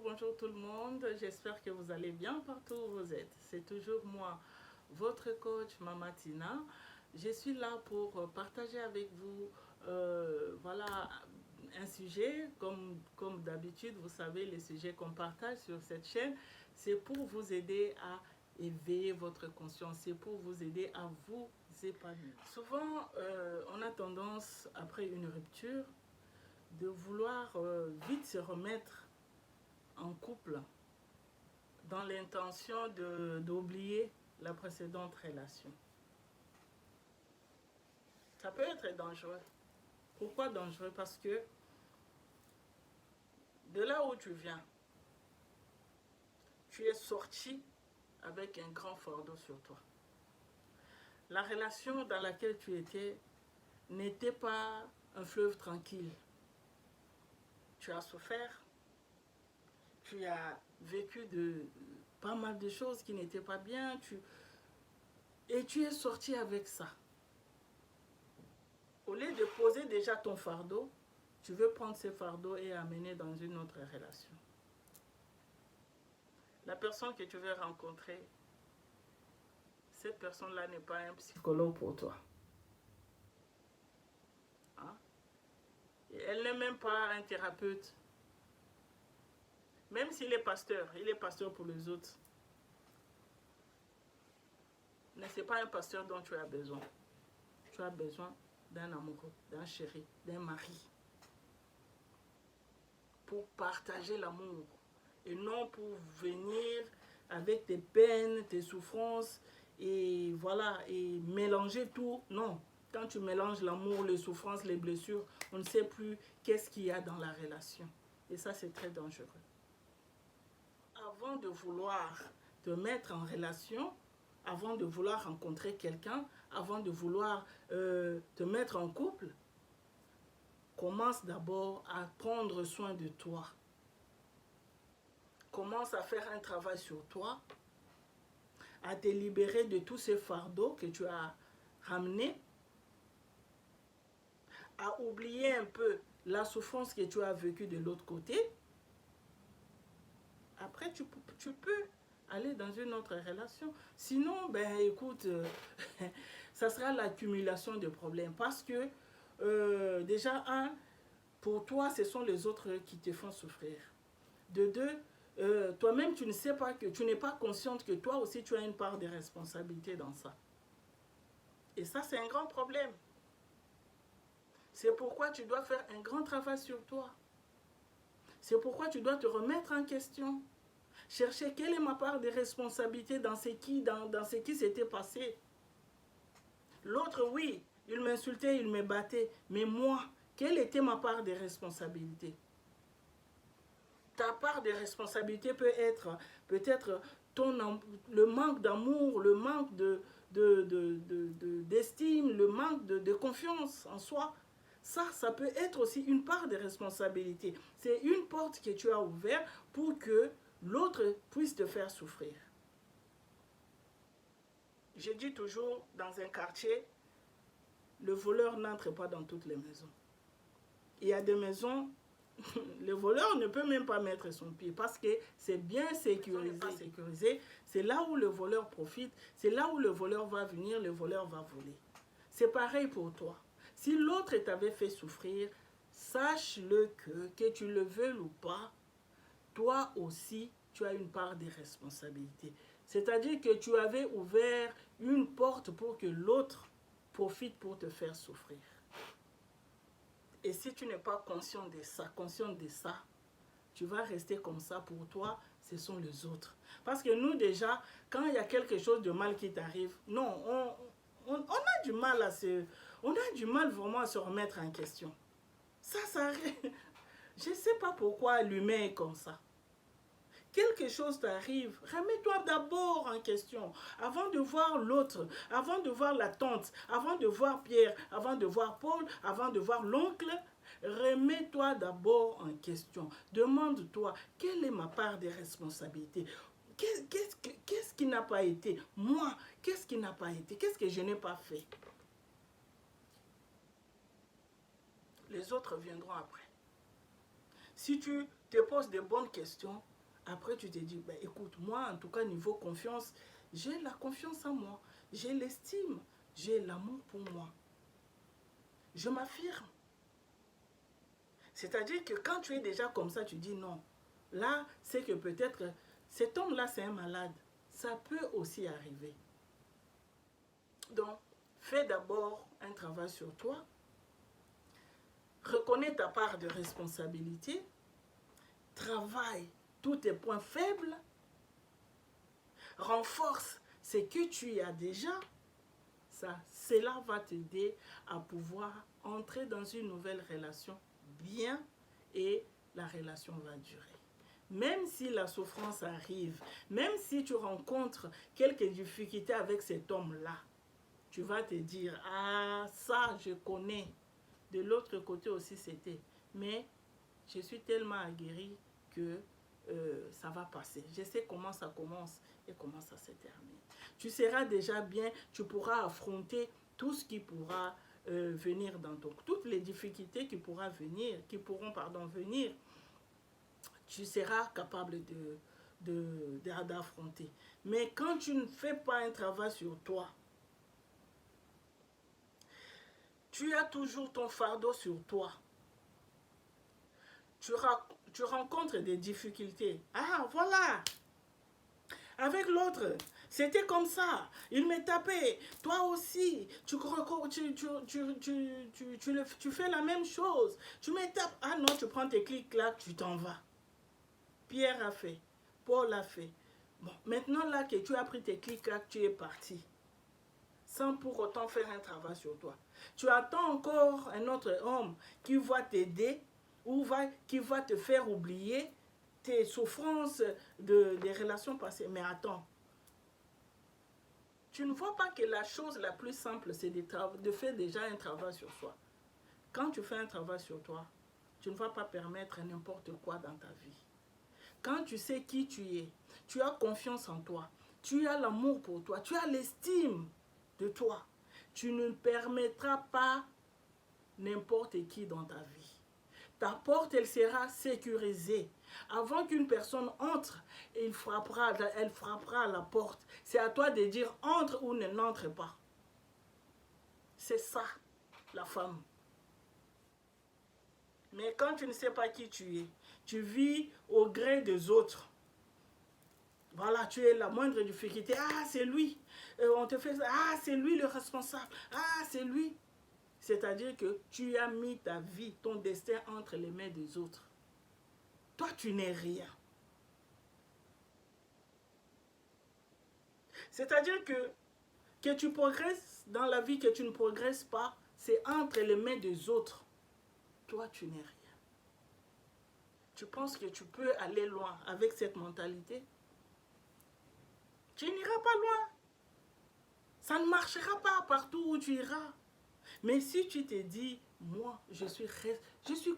bonjour tout le monde. J'espère que vous allez bien partout où vous êtes. C'est toujours moi, votre coach Mama Tina. Je suis là pour partager avec vous, voilà, un sujet. Comme d'habitude, vous savez, les sujets qu'on partage sur cette chaîne, c'est pour vous aider à éveiller votre conscience, c'est pour vous aider à vous épanouir. Souvent, on a tendance, après une rupture, de vouloir vite se remettre en couple dans l'intention d'oublier la précédente relation. Ça peut être dangereux. Pourquoi dangereux? Parce que de là où tu viens, tu es sorti avec un grand fardeau sur toi. La relation dans laquelle tu étais n'était pas un fleuve tranquille. Tu as souffert, tu as vécu pas mal de choses qui n'étaient pas bien, et tu es sorti avec ça. Au lieu de poser déjà ton fardeau, tu veux prendre ce fardeau et amener dans une autre relation. La personne que tu veux rencontrer, cette personne-là n'est pas un psychologue pour toi. Hein? Et elle n'est même pas un thérapeute. Même s'il est pasteur, il est pasteur pour les autres. Mais ce n'est pas un pasteur dont tu as besoin. Tu as besoin d'un amoureux, d'un chéri, d'un mari. Pour partager l'amour. Et non pour venir avec tes peines, tes souffrances, et voilà, et mélanger tout. Non, quand tu mélanges l'amour, les souffrances, les blessures, on ne sait plus qu'est-ce qu'il y a dans la relation. Et ça, c'est très dangereux. Avant de vouloir te mettre en relation, avant de vouloir rencontrer quelqu'un, avant de vouloir te mettre en couple, commence d'abord à prendre soin de toi. Commence à faire un travail sur toi, à te libérer de tous ces fardeaux que tu as ramenés, à oublier un peu la souffrance que tu as vécue de l'autre côté. Après, tu peux aller dans une autre relation. Sinon, ben écoute, ça sera l'accumulation de problèmes. Parce que, déjà, pour toi, ce sont les autres qui te font souffrir. De deux, toi-même, tu ne sais pas que tu n'es pas consciente que toi aussi, tu as une part de responsabilité dans ça. Et ça, c'est un grand problème. C'est pourquoi tu dois faire un grand travail sur toi. C'est pourquoi tu dois te remettre en question. Chercher quelle est ma part de responsabilité dans ce qui s'était passé. L'autre, oui, il m'insultait, il me battait. Mais moi, quelle était ma part de responsabilité? Ta part de responsabilité peut être peut-être le manque d'amour, le manque d'estime, le manque de confiance en soi. Ça peut être aussi une part de responsabilité. C'est une porte que tu as ouverte pour que l'autre puisse te faire souffrir. Je dis toujours, dans un quartier, le voleur n'entre pas dans toutes les maisons. Il y a des maisons, le voleur ne peut même pas mettre son pied parce que c'est bien sécurisé. C'est là où le voleur profite, c'est là où le voleur va venir, le voleur va voler. C'est pareil pour toi. Si l'autre t'avait fait souffrir, sache-le que tu le veuilles ou pas, toi aussi, tu as une part de responsabilité. C'est-à-dire que tu avais ouvert une porte pour que l'autre profite pour te faire souffrir. Et si tu n'es pas consciente de ça, tu vas rester comme ça. Pour toi, ce sont les autres. Parce que nous, déjà, quand il y a quelque chose de mal qui t'arrive, non, on a du mal on a du mal vraiment à se remettre en question. Ça, je ne sais pas pourquoi l'humain est comme ça. Quelque chose t'arrive, remets-toi d'abord en question. Avant de voir l'autre, avant de voir la tante, avant de voir Pierre, avant de voir Paul, avant de voir l'oncle, remets-toi d'abord en question. Demande-toi, quelle est ma part de responsabilité? Qu'est-ce qui n'a pas été? Moi, qu'est-ce qui n'a pas été? Qu'est-ce que je n'ai pas fait? Les autres viendront après. Si tu te poses de bonnes questions. Après, tu te dis, ben, écoute, moi, en tout cas, niveau confiance, j'ai la confiance en moi. J'ai l'estime. J'ai l'amour pour moi. Je m'affirme. C'est-à-dire que quand tu es déjà comme ça, tu dis non. Là, c'est que peut-être cet homme-là, c'est un malade. Ça peut aussi arriver. Donc, fais d'abord un travail sur toi. Reconnais ta part de responsabilité. Travaille tous tes points faibles. Renforce ce que tu as déjà. Cela va t'aider à pouvoir entrer dans une nouvelle relation bien et la relation va durer. Même si la souffrance arrive, même si tu rencontres quelques difficultés avec cet homme-là, tu vas te dire, ah, ça, je connais. De l'autre côté aussi, c'était. Mais je suis tellement aguerrie que ça va passer. Je sais comment ça commence et comment ça se termine. Tu seras déjà bien, tu pourras affronter tout ce qui pourra venir dans ton... Toutes les difficultés qui pourront venir, venir, tu seras capable d'affronter. Mais quand tu ne fais pas un travail sur toi, tu as toujours ton fardeau sur toi. Tu rencontres des difficultés. Ah, voilà. Avec l'autre, c'était comme ça. Il me tapait. Toi aussi, tu fais la même chose. Tu me tapes. Ah non, tu prends tes clics-clacs, tu t'en vas. Pierre a fait. Paul a fait. Bon, maintenant là que tu as pris tes clics-clacs, tu es parti. Sans pour autant faire un travail sur toi. Tu attends encore un autre homme qui va t'aider ou qui va te faire oublier tes souffrances des relations passées. Mais attends, tu ne vois pas que la chose la plus simple, c'est de faire déjà un travail sur soi. Quand tu fais un travail sur toi, tu ne vas pas permettre n'importe quoi dans ta vie. Quand tu sais qui tu es, tu as confiance en toi, tu as l'amour pour toi, tu as l'estime de toi, tu ne permettras pas n'importe qui dans ta vie. Ta porte, elle sera sécurisée. Avant qu'une personne entre, elle frappera à la porte. C'est à toi de dire entre ou n'entre pas. C'est ça, la femme. Mais quand tu ne sais pas qui tu es, tu vis au gré des autres. Voilà, tu es la moindre difficulté. Ah, c'est lui. On te fait ça. Ah, c'est lui le responsable. Ah, c'est lui. C'est-à-dire que tu as mis ta vie, ton destin entre les mains des autres. Toi, tu n'es rien. C'est-à-dire que tu progresses dans la vie, que tu ne progresses pas, c'est entre les mains des autres. Toi, tu n'es rien. Tu penses que tu peux aller loin avec cette mentalité? Tu n'iras pas loin. Ça ne marchera pas partout où tu iras. Mais si tu te dis, moi, je suis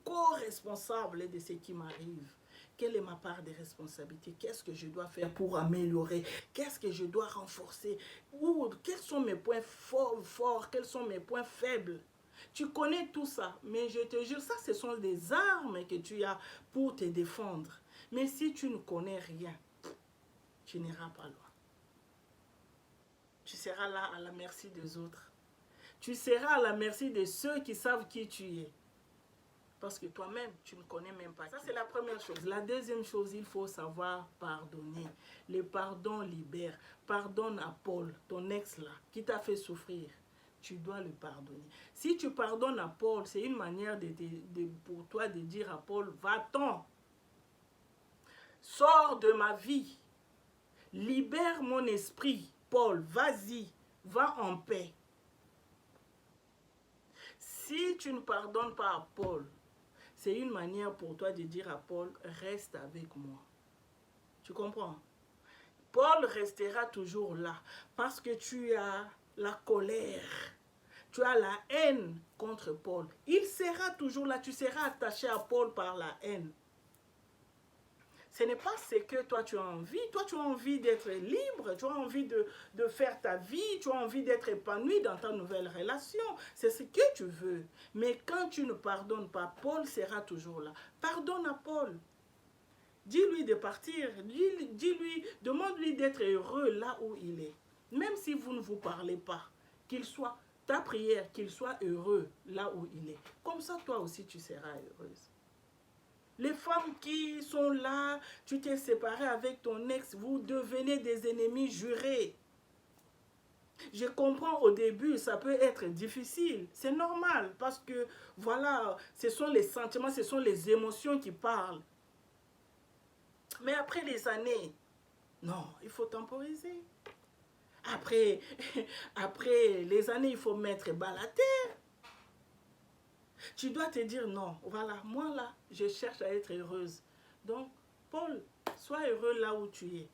co-responsable de ce qui m'arrive. Quelle est ma part de responsabilité? Qu'est-ce que je dois faire pour améliorer? Qu'est-ce que je dois renforcer? Quels sont mes points forts? Quels sont mes points faibles? Tu connais tout ça, mais je te jure, ça, ce sont des armes que tu as pour te défendre. Mais si tu ne connais rien, tu n'iras pas loin. Tu seras là à la merci des autres. Tu seras à la merci de ceux qui savent qui tu es. Parce que toi-même, tu ne connais même pas. Ça, c'est la première chose. La deuxième chose, il faut savoir pardonner. Le pardon libère. Pardonne à Paul, ton ex-là, qui t'a fait souffrir. Tu dois le pardonner. Si tu pardonnes à Paul, c'est une manière pour toi de dire à Paul, va-t'en. Sors de ma vie. Libère mon esprit. Paul, vas-y. Va en paix. Si tu ne pardonnes pas à Paul, c'est une manière pour toi de dire à Paul, reste avec moi. Tu comprends? Paul restera toujours là parce que tu as la colère, tu as la haine contre Paul. Il sera toujours là, tu seras attaché à Paul par la haine. Ce n'est pas ce que toi tu as envie. Toi tu as envie d'être libre, tu as envie de faire ta vie, tu as envie d'être épanoui dans ta nouvelle relation. C'est ce que tu veux. Mais quand tu ne pardonnes pas, Paul sera toujours là. Pardonne à Paul. Dis-lui de partir. Dis-lui, demande-lui d'être heureux là où il est. Même si vous ne vous parlez pas, qu'il soit, ta prière, qu'il soit heureux là où il est. Comme ça, toi aussi, tu seras heureuse. Les femmes qui sont là, tu t'es séparé avec ton ex, vous devenez des ennemis jurés. Je comprends au début, ça peut être difficile. C'est normal parce que, voilà, ce sont les sentiments, ce sont les émotions qui parlent. Mais après les années, non, il faut temporiser. Après, après les années, il faut mettre bas la terre. Tu dois te dire non, voilà, moi là, je cherche à être heureuse. Donc, Paul, sois heureux là où tu es.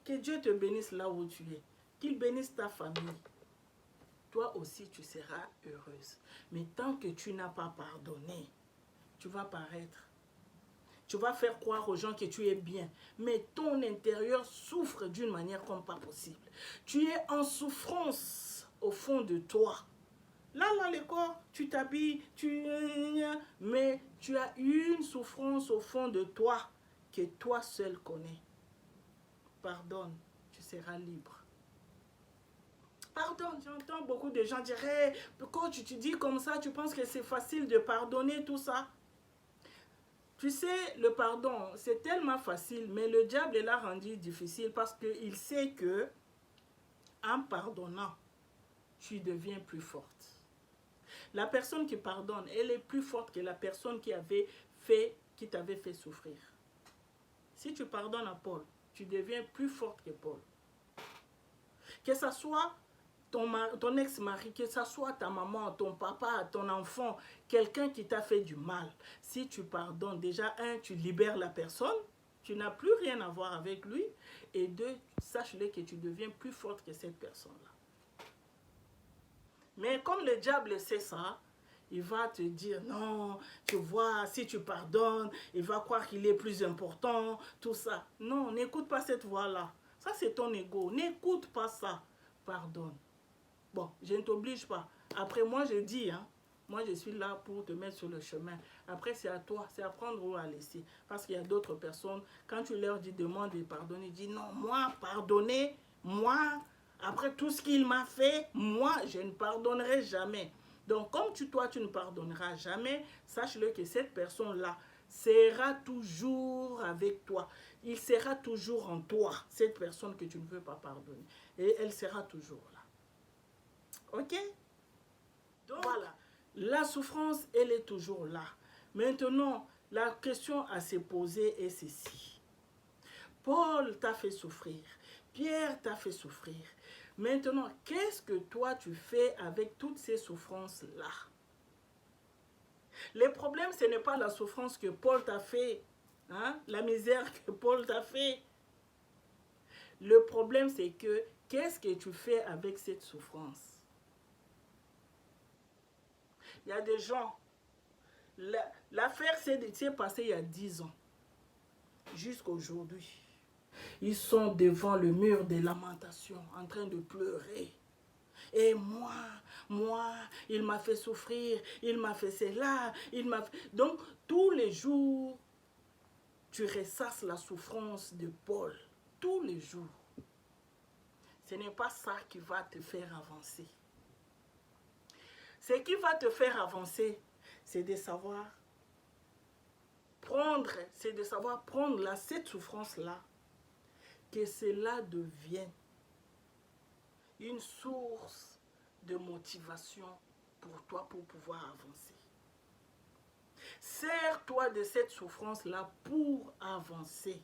Que Dieu te bénisse là où tu es. Qu'il bénisse ta famille. Toi aussi, tu seras heureuse. Mais tant que tu n'as pas pardonné, tu vas paraître. Tu vas faire croire aux gens que tu es bien. Mais ton intérieur souffre d'une manière comme pas possible. Tu es en souffrance au fond de toi. Là, le corps, tu t'habilles, mais tu as une souffrance au fond de toi que toi seul connais. Pardonne, tu seras libre. Pardonne, j'entends beaucoup de gens dire, hey, quand tu te dis comme ça, tu penses que c'est facile de pardonner tout ça. Tu sais, le pardon, c'est tellement facile, mais le diable l'a rendu difficile parce qu'il sait que, en pardonnant, tu deviens plus forte. La personne qui pardonne, elle est plus forte que la personne qui t'avait fait souffrir. Si tu pardonnes à Paul, tu deviens plus forte que Paul. Que ce soit ton ex-mari, que ce soit ta maman, ton papa, ton enfant, quelqu'un qui t'a fait du mal, si tu pardonnes, déjà, tu libères la personne, tu n'as plus rien à voir avec lui, et deux, sache-le que tu deviens plus forte que cette personne-là. Mais comme le diable sait ça, il va te dire, non, tu vois, si tu pardonnes, il va croire qu'il est plus important, tout ça. Non, n'écoute pas cette voix-là. Ça, c'est ton ego. N'écoute pas ça. Pardonne. Bon, je ne t'oblige pas. Après, moi, je dis, moi, je suis là pour te mettre sur le chemin. Après, c'est à toi, c'est à prendre ou à laisser. Parce qu'il y a d'autres personnes, quand tu leur dis, demande de pardonner, ils disent, non, moi, pardonner, moi, après tout ce qu'il m'a fait, moi, je ne pardonnerai jamais. Donc, comme toi, tu ne pardonneras jamais, sache-le que cette personne-là sera toujours avec toi. Il sera toujours en toi, cette personne que tu ne veux pas pardonner. Et elle sera toujours là. Ok? Donc, voilà. La souffrance, elle est toujours là. Maintenant, la question à se poser est ceci. Paul t'a fait souffrir. Pierre t'a fait souffrir. Maintenant, qu'est-ce que toi tu fais avec toutes ces souffrances-là? Le problème, ce n'est pas la souffrance que Paul t'a fait, la misère que Paul t'a fait. Le problème, c'est que qu'est-ce que tu fais avec cette souffrance? Il y a des gens, l'affaire s'est passée il y a 10 ans, jusqu'à aujourd'hui. Ils sont devant le mur des lamentations, en train de pleurer. Et moi, il m'a fait souffrir, il m'a fait cela, il m'a fait... Donc, tous les jours, tu ressasses la souffrance de Paul. Tous les jours. Ce n'est pas ça qui va te faire avancer. Ce qui va te faire avancer, c'est de savoir prendre, cette souffrance-là, que cela devienne une source de motivation pour toi pour pouvoir avancer. Sers-toi de cette souffrance-là pour avancer.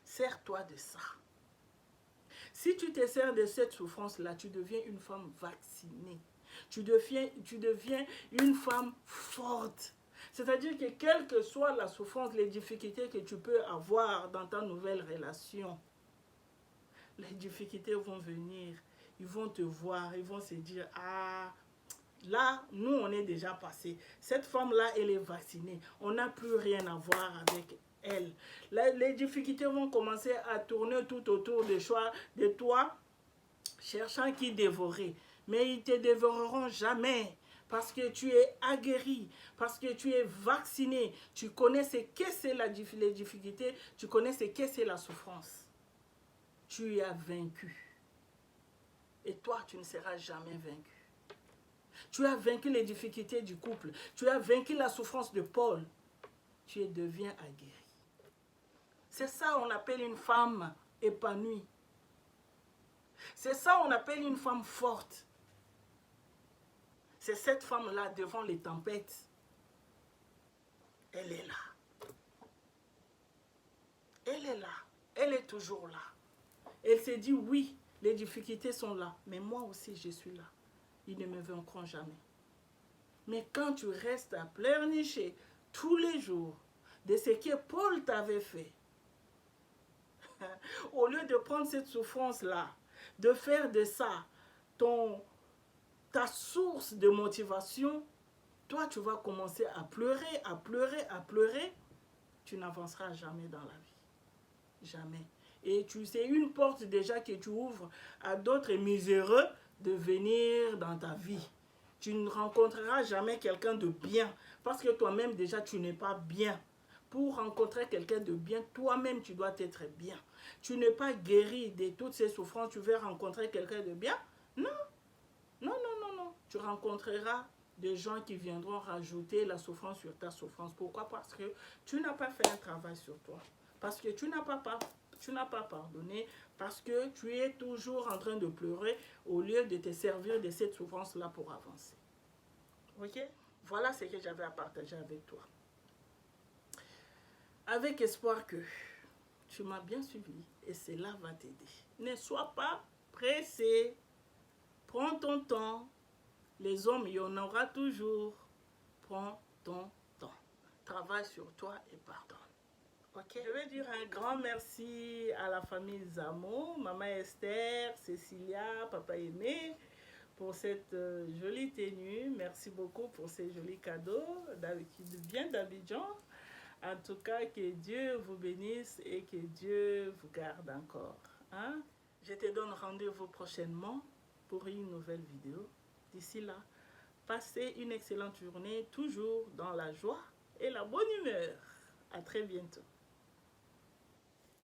Sers-toi de ça. Si tu te sers de cette souffrance-là, tu deviens une femme vaccinée. Tu deviens une femme forte. C'est-à-dire que quelle que soit la souffrance, les difficultés que tu peux avoir dans ta nouvelle relation, les difficultés vont venir, ils vont te voir, ils vont se dire, ah, là, nous, on est déjà passé. Cette femme-là, elle est vaccinée. On n'a plus rien à voir avec elle. Les difficultés vont commencer à tourner tout autour de toi, cherchant qui dévorer. Mais ils ne te dévoreront jamais. parce que tu es aguerri, parce que tu es vacciné, tu connais ce que c'est les difficultés, tu connais ce que c'est la souffrance. Tu as vaincu. Et toi, tu ne seras jamais vaincu. Tu as vaincu les difficultés du couple. Tu as vaincu la souffrance de Paul. Tu deviens aguerri. C'est ça qu'on appelle une femme épanouie. C'est ça qu'on appelle une femme forte. C'est cette femme-là devant les tempêtes. Elle est là. Elle est là. Elle est toujours là. Elle s'est dit oui, les difficultés sont là. Mais moi aussi, je suis là. Ils ne me vaincront jamais. Mais quand tu restes à pleurnicher tous les jours de ce que Paul t'avait fait, au lieu de prendre cette souffrance-là, de faire de ça ta source de motivation, toi, tu vas commencer à pleurer, à pleurer, à pleurer. Tu n'avanceras jamais dans la vie. Jamais. Et c'est une porte déjà que tu ouvres à d'autres miséreux de venir dans ta vie. Tu ne rencontreras jamais quelqu'un de bien parce que toi-même déjà tu n'es pas bien. Pour rencontrer quelqu'un de bien, toi-même tu dois être bien. Tu n'es pas guéri de toutes ces souffrances, tu veux rencontrer quelqu'un de bien? Non. Non, non, non, non. Tu rencontreras des gens qui viendront rajouter la souffrance sur ta souffrance. Pourquoi? Parce que tu n'as pas fait un travail sur toi. Parce que tu n'as pas pardonné. Parce que tu es toujours en train de pleurer au lieu de te servir de cette souffrance-là pour avancer. Ok? Voilà ce que j'avais à partager avec toi. Avec espoir que tu m'as bien suivi et cela va t'aider. Ne sois pas pressé. Prends ton temps. Les hommes, il y en aura toujours. Prends ton temps. Travaille sur toi et pardonne. Ok? Je vais dire un grand merci à la famille Zamo, Maman Esther, Cécilia, Papa Aimé, pour cette jolie tenue. Merci beaucoup pour ces jolis cadeaux qui viennent d'Abidjan. En tout cas, que Dieu vous bénisse et que Dieu vous garde encore. Hein? Je te donne rendez-vous prochainement pour une nouvelle vidéo. D'ici là, passez une excellente journée, toujours dans la joie et la bonne humeur. À très bientôt.